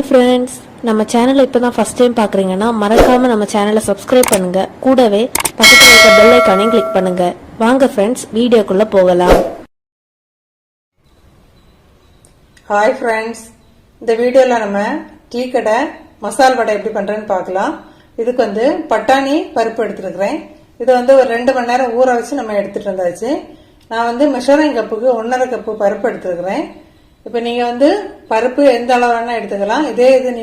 Friends, நம்ம சேனலை இப்போ தான் ஃபஸ்ட் டைம் பார்க்குறீங்கன்னா மறக்காமல் நம்ம சேனலை சப்ஸ்கிரைப் பண்ணுங்கள். கூடவே பக்கத்தில் இருக்க பெல் ஐக்கானையும் கிளிக் பண்ணுங்கள். வாங்க ஃப்ரெண்ட்ஸ், வீடியோக்குள்ளே போகலாம். ஹாய் ஃப்ரெண்ட்ஸ், இந்த வீடியோவில் நம்ம டீ கடை மசால் வடை எப்படி பண்ணுறேன்னு பார்க்கலாம். இதுக்கு பட்டாணி பருப்பு எடுத்துருக்கிறேன். இதை ஒரு 2 மணி நேரம் ஊற வச்சு நம்ம எடுத்துகிட்டு வந்தாச்சு. நான் மெஷரிங் கப்புக்கு 1.5 கப்பு பருப்பு எடுத்துருக்கிறேன். இப்போ நீங்கள் பருப்பு எந்த அளவு வேணா எடுத்துக்கலாம். இதே இது நீ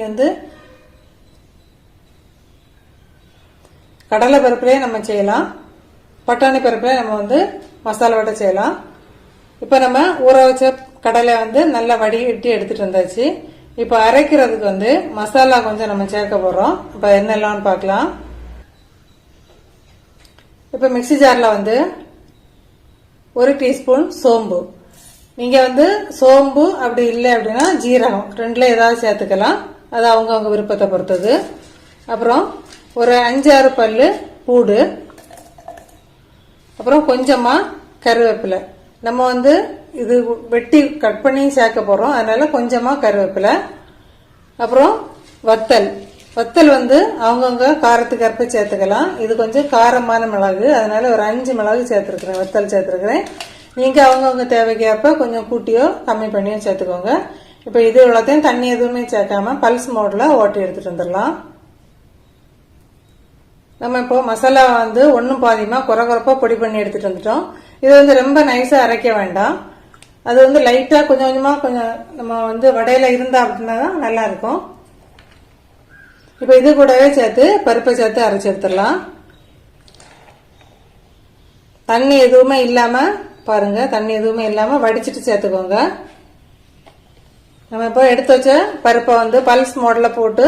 கடலை பருப்புலேயே நம்ம செய்யலாம், பட்டாணி பருப்புலேயே நம்ம மசாலா வடை செய்யலாம். இப்போ நம்ம ஊற வச்ச கடலை நல்லா வடிகட்டி எடுத்துட்டு வந்தாச்சு. இப்போ அரைக்கிறதுக்கு மசாலா கொஞ்சம் நம்ம சேர்க்க போகிறோம். இப்போ என்னெல்லாம் பார்க்கலாம். இப்போ மிக்சி ஜாரில் 1 டீஸ்பூன் சோம்பு, நீங்க சோம்பு அப்படி இல்லை அப்படின்னா ஜீரகம், ரெண்டுல ஏதாவது சேர்த்துக்கலாம். அது அவங்கவுங்க விருப்பத்தை பொறுத்தது. அப்புறம் ஒரு 5-6 பல்லு பூடு, அப்புறம் கொஞ்சமா கருவேப்பிலை. நம்ம இது வெட்டி கட் பண்ணி சேர்க்க போறோம், அதனால கொஞ்சமா கருவேப்பிலை. அப்புறம் வத்தல் அவங்கவுங்க காரத்துக்கு ஏற்ப சேர்த்துக்கலாம். இது கொஞ்சம் காரமான மிளகு, அதனால ஒரு 5 மிளகு சேர்த்துருக்கிறேன், வத்தல் சேர்த்துருக்கிறேன். நீங்க அவங்கவுங்க தேவைக்கு ஏற்ப கொஞ்சம் கூட்டியோ கம்மி பண்ணியோ சேர்த்துக்கோங்க. இப்போ இது இவ்வளோத்தையும் தண்ணி எதுவுமே சேர்க்காம பல்ஸ் மோட்ல ஓட்டி எடுத்துட்டு வந்துடலாம். நம்ம இப்போ மசாலா ஒன்னும் பாதியமா குறகுறப்பா பொடி பண்ணி எடுத்துட்டு வந்துட்டோம். இது ரொம்ப நைஸா அரைக்க வேண்டாம். அது லைட்டா கொஞ்சம் கொஞ்சமா கொஞ்சம் நம்ம வடையில இருந்தா அப்படின்னா தான் நல்லா இருக்கும். இப்போ இது கூடவே சேர்த்து பருப்பை சேர்த்து அரைச்சி எடுத்துடலாம். தண்ணி எதுவுமே இல்லாம பாருங்க, தண்ணி எதுவுமே இல்லாம வடிச்சிட்டு சேர்த்துக்கோங்க. நம்ம இப்போ எடுத்து வச்ச பருப்பை பல்ஸ் மோட்ல போட்டு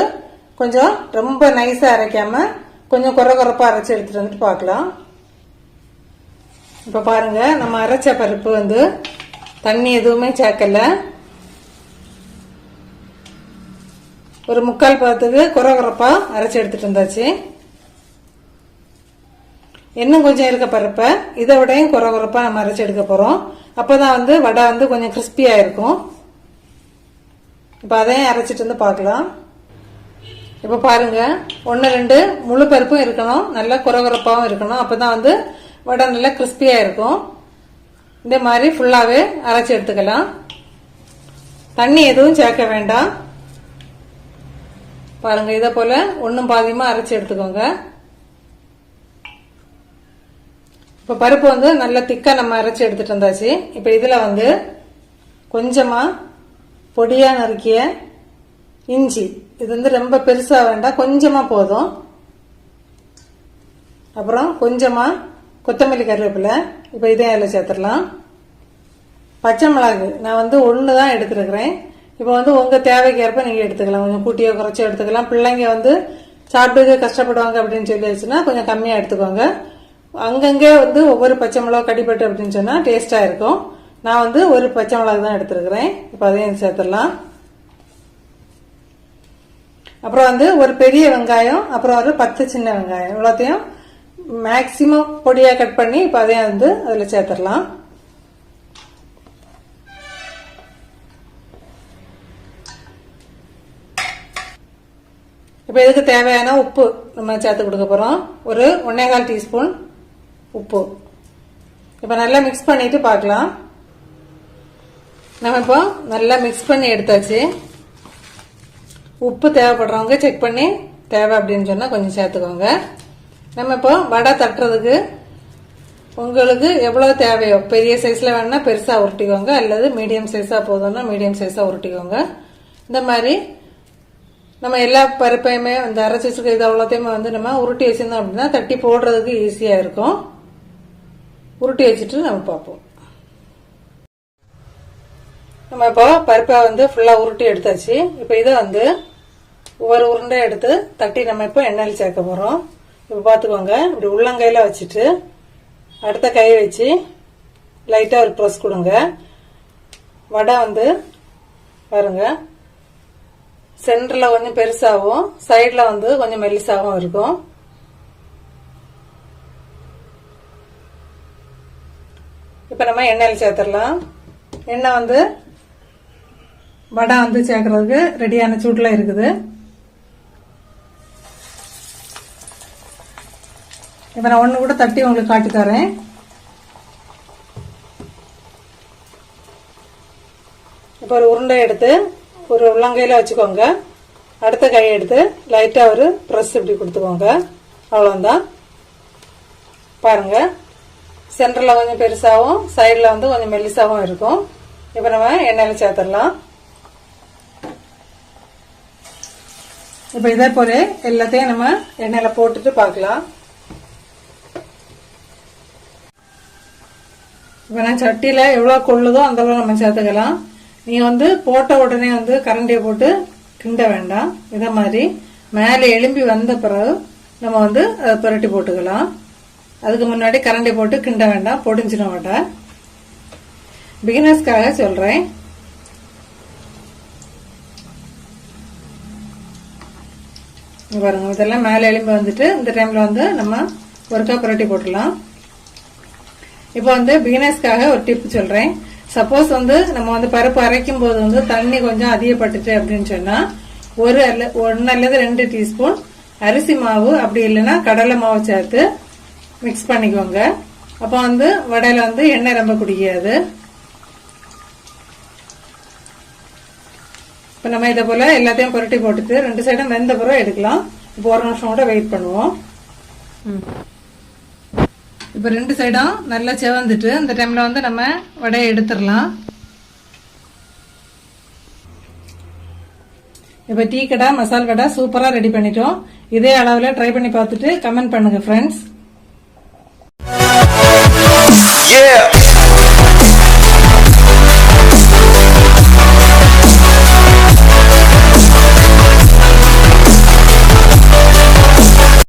கொஞ்சம் ரொம்ப நைஸா அரைக்காம கொஞ்சம் குறகுறப்பா அரைச்சி எடுத்துட்டு வந்துட்டு பார்க்கலாம். இப்ப பாருங்க, நம்ம அரைச்ச பருப்பு தண்ணி எதுவுமே சேர்க்கல, ஒரு 3/4 பாத்துக்கு குறகுறப்பா அரைச்சி எடுத்துட்டு வந்தாச்சு. இன்னும் கொஞ்சம் இருக்க பருப்பை இதை விடையும் குறகுறப்பா நம்ம அரைச்சி எடுக்க போறோம். அப்பதான் வடை கொஞ்சம் கிறிஸ்பியா இருக்கும். இப்ப அதையும் அரைச்சிட்டு பார்க்கலாம். இப்ப பாருங்க, 1-2 முழு பருப்பும் இருக்கணும், நல்லா குறகுறப்பாவும் இருக்கணும். அப்பதான் வடை நல்லா கிறிஸ்பியா இருக்கும். இந்த மாதிரி ஃபுல்லாவே அரைச்சி எடுத்துக்கலாம். தண்ணி எதுவும் சேர்க்க வேண்டாம். பாருங்க, இதை போல ஒன்னும் பாதியமா அரைச்சி எடுத்துக்கோங்க. இப்ப பருப்பு நல்லா திக்கா நம்ம அரைச்சி எடுத்துட்டு வந்தாச்சு. இப்ப இதுல கொஞ்சமா பொடியா நறுக்கிய இஞ்சி, இது ரொம்ப பெருசா வேண்டாம், கொஞ்சமா போதும். அப்புறம் கொஞ்சமா கொத்தமல்லி கருவேப்பிலை, இப்ப இதையும் அதில் சேர்த்துடலாம். பச்சை மிளகு நான் 1 தான் எடுத்துருக்கிறேன். இப்போ உங்க தேவைக்கு ஏற்ப நீங்க எடுத்துக்கலாம், கொஞ்சம் கூட்டியோ குறைச்சோ எடுத்துக்கலாம். பிள்ளைங்க சாப்பிட்டு கஷ்டப்படுவாங்க அப்படின்னு சொல்லிடுச்சுன்னா கொஞ்சம் கம்மியா எடுத்துக்கோங்க. அங்கங்கே ஒவ்வொரு பச்சை மிளகு கடிப்பட்டு அப்படின்னு சொன்னா டேஸ்டா இருக்கும். நான் ஒரு பச்சை மிளகு தான் எடுத்துருக்கிறேன். இப்ப அதையும் சேர்த்துடலாம். அப்புறம் ஒரு பெரிய வெங்காயம், அப்புறம் ஒரு 10 சின்ன வெங்காயம், இவ்வளோத்தையும் மேக்சிமம் பொடியா கட் பண்ணி இப்ப அதையும் அதுல சேர்த்துடலாம். இப்ப இதுக்கு தேவையான உப்பு நம்ம சேர்த்து கொடுக்க போறோம், ஒரு 1.25 டீஸ்பூன் உப்பு. இப்ப நல்லா மிக்ஸ் பண்ணிட்டு பார்க்கலாம். நம்ம இப்போ நல்லா மிக்ஸ் பண்ணி எடுத்தாச்சு. உப்பு தேவைப்படுறவங்க செக் பண்ணி தேவை அப்படின்னு சொன்னா கொஞ்சம் சேர்த்துக்கோங்க. நம்ம இப்போ வடை தட்டுறதுக்கு உங்களுக்கு எவ்வளவு தேவையோ, பெரிய சைஸ்ல வேணா பெருசா உருட்டிக்கோங்க, அல்லது மீடியம் சைஸா போதும்னா மீடியம் சைஸா உருட்டிக்கோங்க. இந்த மாதிரி நம்ம எல்லா பருப்பையுமே அரைச்சி வச்சிருக்க இது அவ்வளோத்தையுமே நம்ம உருட்டி வச்சிருந்தோம் அப்படின்னா தட்டி போடுறதுக்கு ஈஸியா இருக்கும். உருட்டி வச்சுட்டு நம்ம பார்ப்போம். நம்ம இப்போ பருப்பை ஃபுல்லா உருட்டி எடுத்தாச்சு. இப்போ இதை ஒவ்வொரு உருண்டை எடுத்து தட்டி நம்ம இப்போ எண்ணெயில் சேர்க்க போறோம். இப்போ பார்த்துக்கோங்க, இப்படி உள்ளங்கையில வச்சுட்டு அடுத்த கையை வச்சு லைட்டா ஒரு ப்ரெஸ் கொடுங்க. வடை பாருங்க, சென்டர்ல கொஞ்சம் பெருசாவும் சைட்ல கொஞ்சம் மெல்லிசாவும் இருக்கும். இப்ப நம்ம எண்ணெயில் சேர்த்துடலாம். எண்ணெய் வடை வந்து சேர்க்கறதுக்கு ரெடியான சூட்டில் இருக்குது. இப்போ நான் ஒன்று கூட தட்டி உங்களுக்கு காட்டி தரேன். இப்போ ஒரு உருண்டை எடுத்து ஒரு உள்ளங்கையில் வச்சுக்கோங்க. அடுத்த கையை எடுத்து லைட்டாக ஒரு ப்ரெஸ் இப்படி கொடுத்துக்கோங்க. அவ்வளோதான். பாருங்க, சென்டரில் கொஞ்சம் பெருசாகவும் சைடில் வந்து கொஞ்சம் மெல்லிசாகவும் இருக்கும். இப்போ நம்ம எண்ணெயில் சேர்த்துடலாம். இப்போ இதே போல எல்லாத்தையும் நம்ம எண்ணெயில் போட்டுட்டு பார்க்கலாம். இப்போ நான் சட்டியில் எவ்வளோ கொள்ளுதோ அந்த அளவு நம்ம சேர்த்துக்கலாம். நீங்கள் வந்து போட்ட உடனே வந்து கரண்டியை போட்டு கிண்ட வேண்டாம். இதை மாதிரி மேலே எலும்பி வந்த பிறகு நம்ம வந்து அதை புரட்டி போட்டுக்கலாம். அதுக்கு முன்னாடி கரண்டி போட்டு கிண்ட வேண்டாம், பொடிஞ்சிட மாட்டேன். பிகினர்ஸ்க்காக சொல்றேன். பாருங்க, இதெல்லாம் மேலே எலும்பி வந்துட்டு இந்த டைம்ல வந்து நம்ம ஒருக்கா புரட்டி போட்டுடலாம். இப்போ வந்து பிகினர்ஸ்க்காக ஒரு டிப் சொல்றேன். சப்போஸ் வந்து நம்ம வந்து பருப்பு அரைக்கும் போது வந்து தண்ணி கொஞ்சம் அதிகப்பட்டுச்சு அப்படின்னு சொன்னா 1 அல்லது 2 டீஸ்பூன் அரிசி மாவு, அப்படி இல்லைன்னா கடலை மாவு சேர்த்து மிக்ஸ் பண்ணிக்கோங்க. அப்போ வந்து வடையில வந்து எண்ணெய் ரொம்ப குடிக்காது. இப்போ நம்ம இதை போல எல்லாத்தையும் புரட்டி போட்டுட்டு 2 சைடும் வெந்த பிறகு எடுக்கலாம். இப்போ 1 நிமிஷம் கூட வெயிட் பண்ணுவோம். இப்போ 2 சைடும் நல்லா செவந்துட்டு இந்த டைம்ல வந்து நம்ம வடையை எடுத்துடலாம். இப்போ டீ கடை மசால் வடை சூப்பரா ரெடி பண்ணிட்டோம். இதே அளவுல ட்ரை பண்ணி பார்த்துட்டு கமெண்ட் பண்ணுங்க ஃப்ரெண்ட்ஸ். Yeah!